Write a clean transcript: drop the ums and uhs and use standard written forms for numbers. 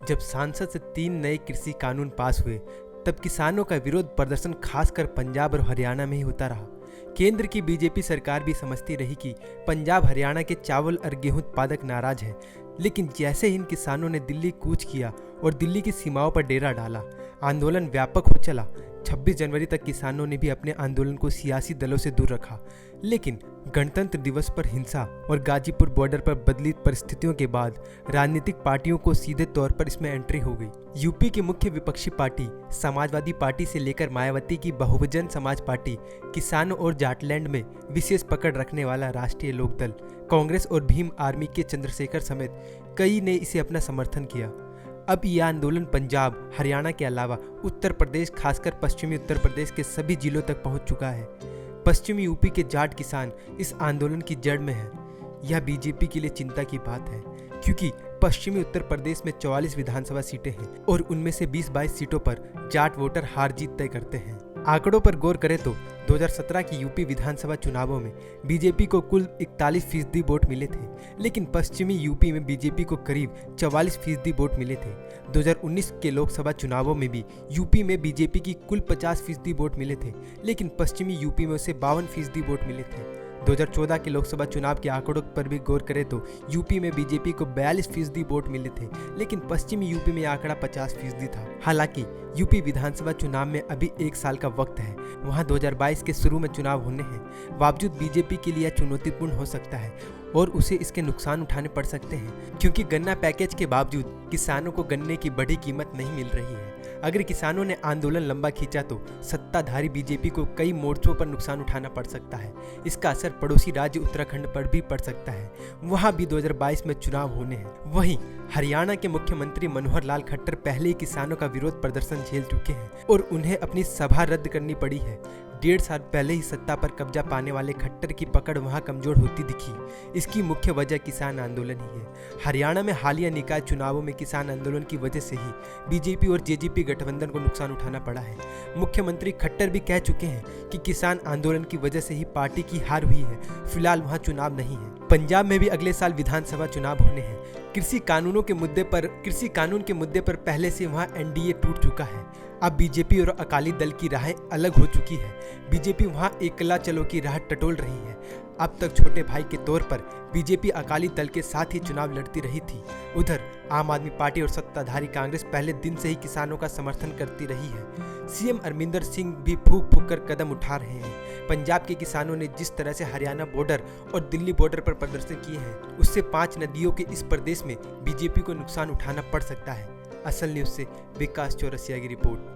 जब सांसद से 3 नए कृषि कानून पास हुए तब किसानों का विरोध प्रदर्शन खासकर पंजाब और हरियाणा में ही होता रहा। केंद्र की बीजेपी सरकार भी समझती रही कि पंजाब हरियाणा के चावल और गेहूं उत्पादक नाराज हैं, लेकिन जैसे ही इन किसानों ने दिल्ली कूच किया और दिल्ली की सीमाओं पर डेरा डाला, आंदोलन व्यापक हो चला। 26 जनवरी तक किसानों ने भी अपने आंदोलन को सियासी दलों से दूर रखा, लेकिन गणतंत्र दिवस पर हिंसा और गाजीपुर बॉर्डर पर बदली परिस्थितियों के बाद राजनीतिक पार्टियों को सीधे तौर पर इसमें एंट्री हो गई। यूपी की मुख्य विपक्षी पार्टी समाजवादी पार्टी से लेकर मायावती की बहुजन समाज पार्टी, किसानों और जाटलैंड में विशेष पकड़ रखने वाला राष्ट्रीय लोकदल, कांग्रेस और भीम आर्मी के चंद्रशेखर समेत कई ने इसे अपना समर्थन किया। अब यह आंदोलन पंजाब, हरियाणा के अलावा उत्तर प्रदेश, खासकर पश्चिमी उत्तर प्रदेश के सभी जिलों तक पहुंच चुका है। पश्चिमी यूपी के जाट किसान इस आंदोलन की जड़ में हैं। यह बीजेपी के लिए चिंता की बात है, क्योंकि पश्चिमी उत्तर प्रदेश में 44 विधानसभा सीटें हैं और उनमें से 20-22 सीटों पर जाट वोटर हार जीत तय करते हैं। आंकड़ों पर गौर करें तो 2017 की यूपी विधानसभा चुनावों में बीजेपी को कुल 41% वोट मिले थे, लेकिन पश्चिमी यूपी में बीजेपी को करीब 44% वोट मिले थे। 2019 के लोकसभा चुनावों में भी यूपी में बीजेपी की कुल 50% वोट मिले थे, लेकिन पश्चिमी यूपी में उसे 52% वोट मिले थे। 2014 के लोकसभा चुनाव के आंकड़ों पर भी गौर करें तो यूपी में बीजेपी को 42% वोट मिले थे, लेकिन पश्चिमी यूपी में आंकड़ा 50% था। हालांकि यूपी विधानसभा चुनाव में अभी 1 साल का वक्त है, वहां 2022 के शुरू में चुनाव होने हैं। बावजूद बीजेपी के लिए चुनौतीपूर्ण हो सकता है और उसे इसके नुकसान उठाने पड़ सकते हैं, क्योंकि गन्ना पैकेज के बावजूद किसानों को गन्ने की बड़ी कीमत नहीं मिल रही है। अगर किसानों ने आंदोलन लंबा खींचा तो सत्ताधारी बीजेपी को कई मोर्चों पर नुकसान उठाना पड़ सकता है। इसका असर पड़ोसी राज्य उत्तराखंड पर भी पड़ सकता है, वहां भी 2022 में चुनाव होने हैं। वहीं हरियाणा के मुख्यमंत्री मनोहर लाल खट्टर पहले ही किसानों का विरोध प्रदर्शन झेल चुके हैं और उन्हें अपनी सभा रद्द करनी पड़ी है। 1.5 साल पहले ही सत्ता पर कब्जा पाने वाले खट्टर की पकड़ वहां कमजोर होती दिखी। इसकी मुख्य वजह किसान आंदोलन ही है। हरियाणा में हालिया निकाय चुनावों में किसान आंदोलन की वजह से ही बीजेपी और जेजेपी गठबंधन को नुकसान उठाना पड़ा है। मुख्यमंत्री खट्टर भी कह चुके हैं कि किसान आंदोलन की वजह से ही पार्टी की हार हुई है। फिलहाल वहां चुनाव नहीं है। पंजाब में भी अगले साल विधानसभा चुनाव होने हैं। कृषि कानून के मुद्दे पर पहले से वहां एनडीए टूट चुका है। अब बीजेपी और अकाली दल की राहें अलग हो चुकी है। बीजेपी वहां एकला चलो की राह टटोल रही है। अब तक छोटे भाई के तौर पर बीजेपी अकाली दल के साथ ही चुनाव लड़ती रही थी। उधर आम आदमी पार्टी और सत्ताधारी कांग्रेस पहले दिन से ही किसानों का समर्थन करती रही है। सीएम अमरिंदर सिंह भी फूंक फूंक कर कदम उठा रहे हैं। पंजाब के किसानों ने जिस तरह से हरियाणा बॉर्डर और दिल्ली बॉर्डर पर प्रदर्शन किए हैं, उससे 5 नदियों के इस प्रदेश में बीजेपी को नुकसान उठाना पड़ सकता है। असल न्यूज से विकास चौरसिया की रिपोर्ट।